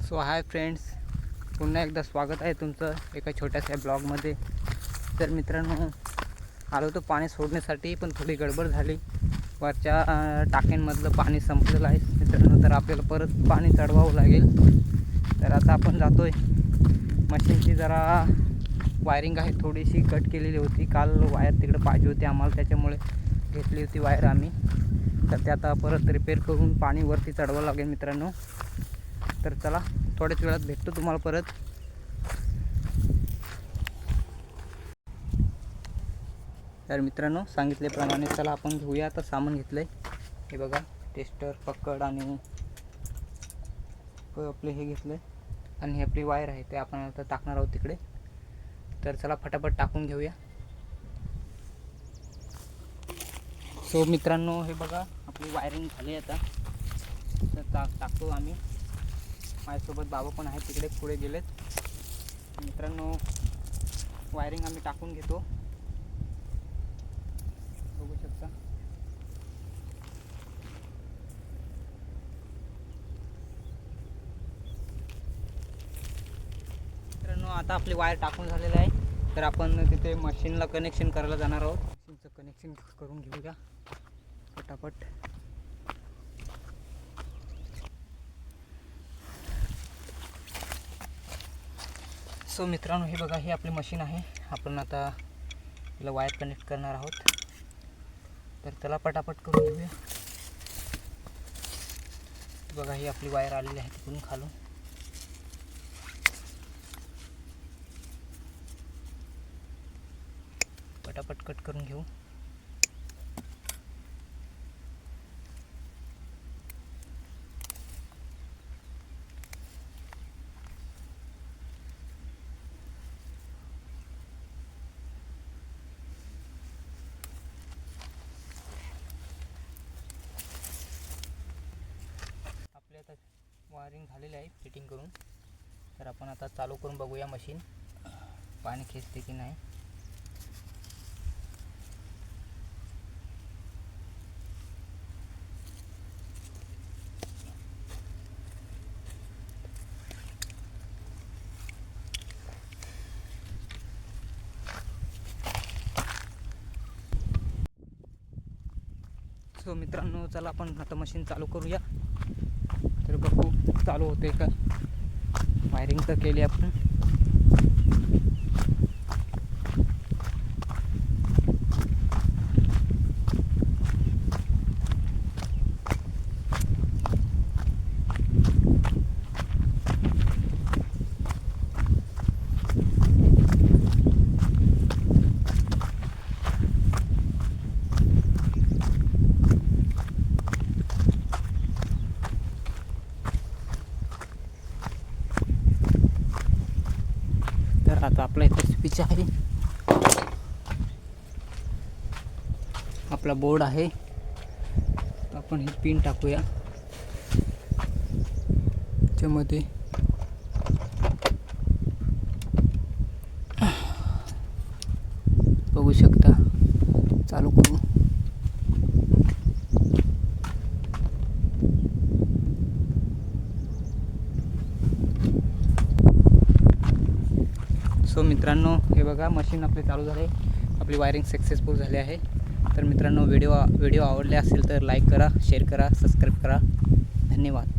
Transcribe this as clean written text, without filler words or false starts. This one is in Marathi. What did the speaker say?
सो हाय फ्रेंड्स, पुन्हा एकदा स्वागत आहे तुमचं एका छोट्याशा ब्लॉगमध्ये. तर मित्रांनो, आलो तो पाणी सोडण्यासाठी, पण थोडी गडबड झाली. वरच्या टाक्यांमधलं पाणी संपलेलं आहे मित्रांनो, तर आपल्याला परत पाणी चढवावं लागेल. तर आता आपण जातोय. मशीनची जरा वायरिंग आहे थोडीशी कट केलेली होती. काल वायर तिकडे पाहिजे होती आम्हाला, त्याच्यामुळे घेतली होती वायर आम्ही. तर ते आता परत रिपेअर करून पाणी वरती चढवावं लागेल मित्रांनो. तर चला, थोड्याच वेळात भेटतो तुम्हाला परत. तर मित्रांनो, सांगितल्याप्रमाणे चला आपण घेऊया. आता सामान घेतलं आहे, हे बघा, टेस्टर, पकड आणि आपले हे घेतलं आहे. आणि हे आपली वायर आहे, ते आपण आता टाकणार आहोत तिकडे. तर चला फटाफट टाकून घेऊया. सो मित्रांनो, हे बघा, आपली वायरिंग झाली आता. तर टाकतो आम्ही. माझ्यासोबत बाबा पण आहेत, तिकडे पुढे गेलेत. मित्रांनो, वायरिंग आम्ही टाकून घेतो, बघू शकता. मित्रांनो, आता आपली वायर टाकून झालेली आहे. तर आपण तिथे मशीनला कनेक्शन करायला जाणार आहोत. मशीनचं कनेक्शन करून घेऊया पटापट. सो मित्रांनो, हे बघा, ही आपली मशीन आहे. आपण आता याला वायर कनेक्ट करणार आहोत. तर चला पटापट करून घेऊया. बघा, ही आपली वायर आलेली आहे तिकडून खालून. पटापट कट करून घेऊ. आपले आता वायरिंग झालेली आहे फिटिंग करून. तर आपण आता चालू करून बघूया मशीन पाणी खेचते की नाही. सो मित्रांनो, चला आपण आता मशीन चालू करूया. तर बघू चालू होते का. वायरिंग तर केली आपण. तर आता आपला इथे स्विच आहे, आपला बोर्ड आहे. आपण ही पिन टाकूया त्याच्यामध्ये. बघू शकता, चालू करू. सो मित्रांनो, हे बघा, मशीन आपली चालू झाली. आपली वायरिंग सक्सेसफुल झाली आहे. तर मित्रांनो, व्हिडिओ आवडले असेल तर लाईक करा, शेअर करा, सबस्क्राईब करा. धन्यवाद.